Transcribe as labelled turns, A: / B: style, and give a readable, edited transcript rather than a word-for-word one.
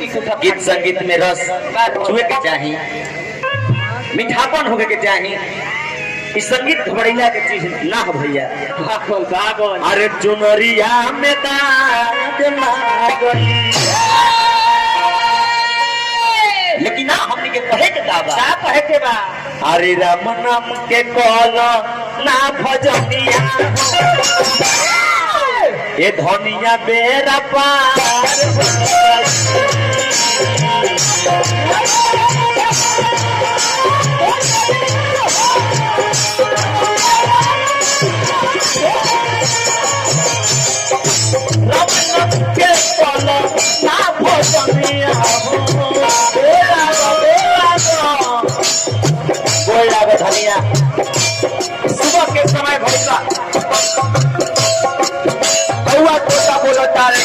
A: गीत संगीत में रस छुए के चाहिए, मीठापन होके के चाहिए। इस संगीत घबराइला के चीज ना हो भैया। अरे चुनरिया में दाग लागली, लेकिन ना हमने के कहे के दावा
B: क्या कहे के बा?
A: अरे राम नाम के कॉलो ना भजनिया, ये धनिया बेरा पार धनिया सुबह के समय भैया बउआ तोता बोलता रे